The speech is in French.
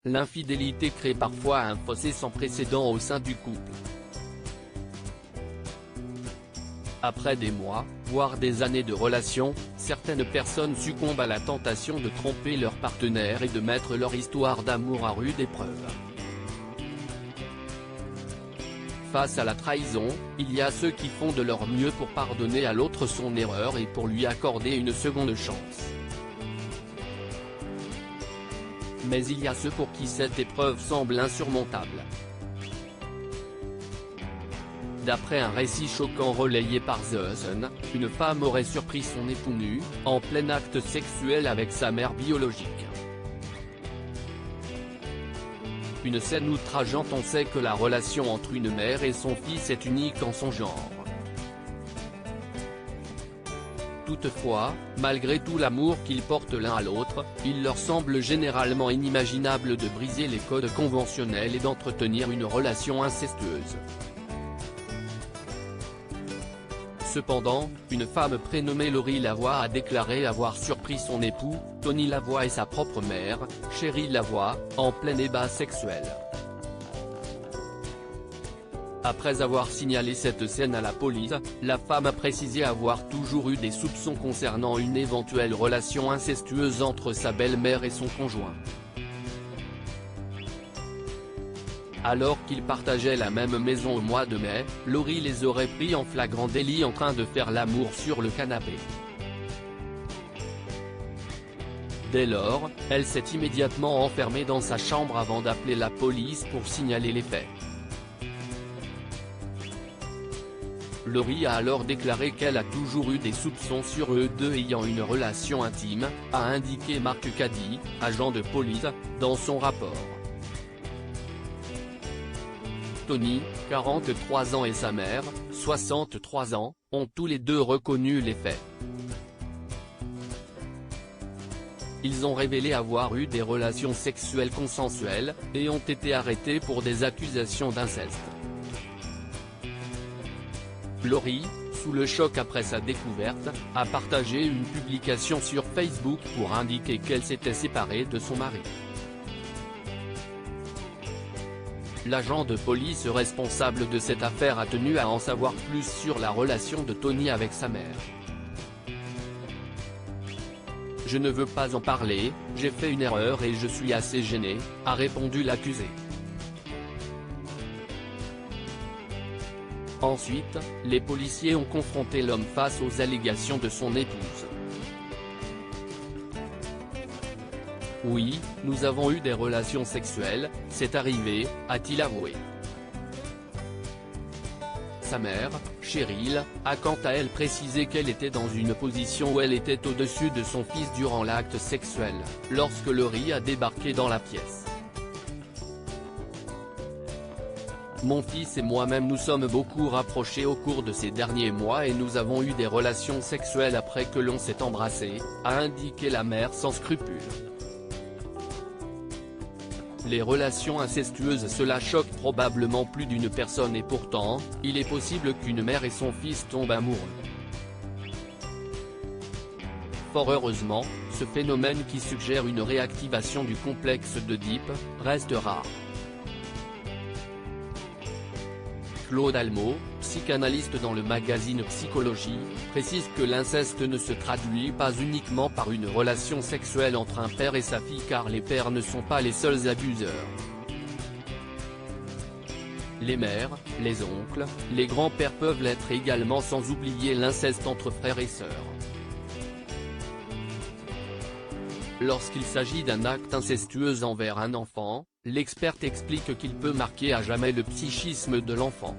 l'infidélité crée parfois un fossé sans précédent au sein du couple. Après des mois, voire des années de relation, certaines personnes succombent à la tentation de tromper leur partenaire et de mettre leur histoire d'amour à rude épreuve. Face à la trahison, il y a ceux qui font de leur mieux pour pardonner à l'autre son erreur et pour lui accorder une seconde chance. Mais il y a ceux pour qui cette épreuve semble insurmontable. D'après un récit choquant relayé par The Sun, une femme aurait surpris son époux nu, en plein acte sexuel avec sa mère biologique. Une scène outrageante. On sait que la relation entre une mère et son fils est unique en son genre. Toutefois, malgré tout l'amour qu'ils portent l'un à l'autre, il leur semble généralement inimaginable de briser les codes conventionnels et d'entretenir une relation incestueuse. Cependant, une femme prénommée Lori Lavoie a déclaré avoir surpris son époux, Tony Lavoie et sa propre mère, Cheryl Lavoie, en plein débat sexuel. Après avoir signalé cette scène à la police, la femme a précisé avoir toujours eu des soupçons concernant une éventuelle relation incestueuse entre sa belle-mère et son conjoint. Alors qu'ils partageaient la même maison au mois de mai, Lori les aurait pris en flagrant délit en train de faire l'amour sur le canapé. Dès lors, elle s'est immédiatement enfermée dans sa chambre avant d'appeler la police pour signaler les faits. Lori a alors déclaré qu'elle a toujours eu des soupçons sur eux deux ayant une relation intime, a indiqué Marc Caddy, agent de police, dans son rapport. Tony, 43 ans et sa mère, 63 ans, ont tous les deux reconnu les faits. Ils ont révélé avoir eu des relations sexuelles consensuelles, et ont été arrêtés pour des accusations d'inceste. Lori, sous le choc après sa découverte, a partagé une publication sur Facebook pour indiquer qu'elle s'était séparée de son mari. L'agent de police responsable de cette affaire a tenu à en savoir plus sur la relation de Tony avec sa mère. « Je ne veux pas en parler, j'ai fait une erreur et je suis assez gêné », a répondu l'accusé. Ensuite, les policiers ont confronté l'homme face aux allégations de son épouse. « Oui, nous avons eu des relations sexuelles, c'est arrivé », a-t-il avoué. Sa mère, Cheryl, a quant à elle précisé qu'elle était dans une position où elle était au-dessus de son fils durant l'acte sexuel, lorsque Lori a débarqué dans la pièce. « Mon fils et moi-même nous sommes beaucoup rapprochés au cours de ces derniers mois et nous avons eu des relations sexuelles après que l'on s'est embrassé », a indiqué la mère sans scrupules. Les relations incestueuses, cela choque probablement plus d'une personne et pourtant, il est possible qu'une mère et son fils tombent amoureux. Fort heureusement, ce phénomène qui suggère une réactivation du complexe d'Oedipe, reste rare. Claude Almo, psychanalyste dans le magazine Psychologie, précise que l'inceste ne se traduit pas uniquement par une relation sexuelle entre un père et sa fille car les pères ne sont pas les seuls abuseurs. Les mères, les oncles, les grands-pères peuvent l'être également sans oublier l'inceste entre frères et sœurs. Lorsqu'il s'agit d'un acte incestueux envers un enfant, l'experte explique qu'il peut marquer à jamais le psychisme de l'enfant.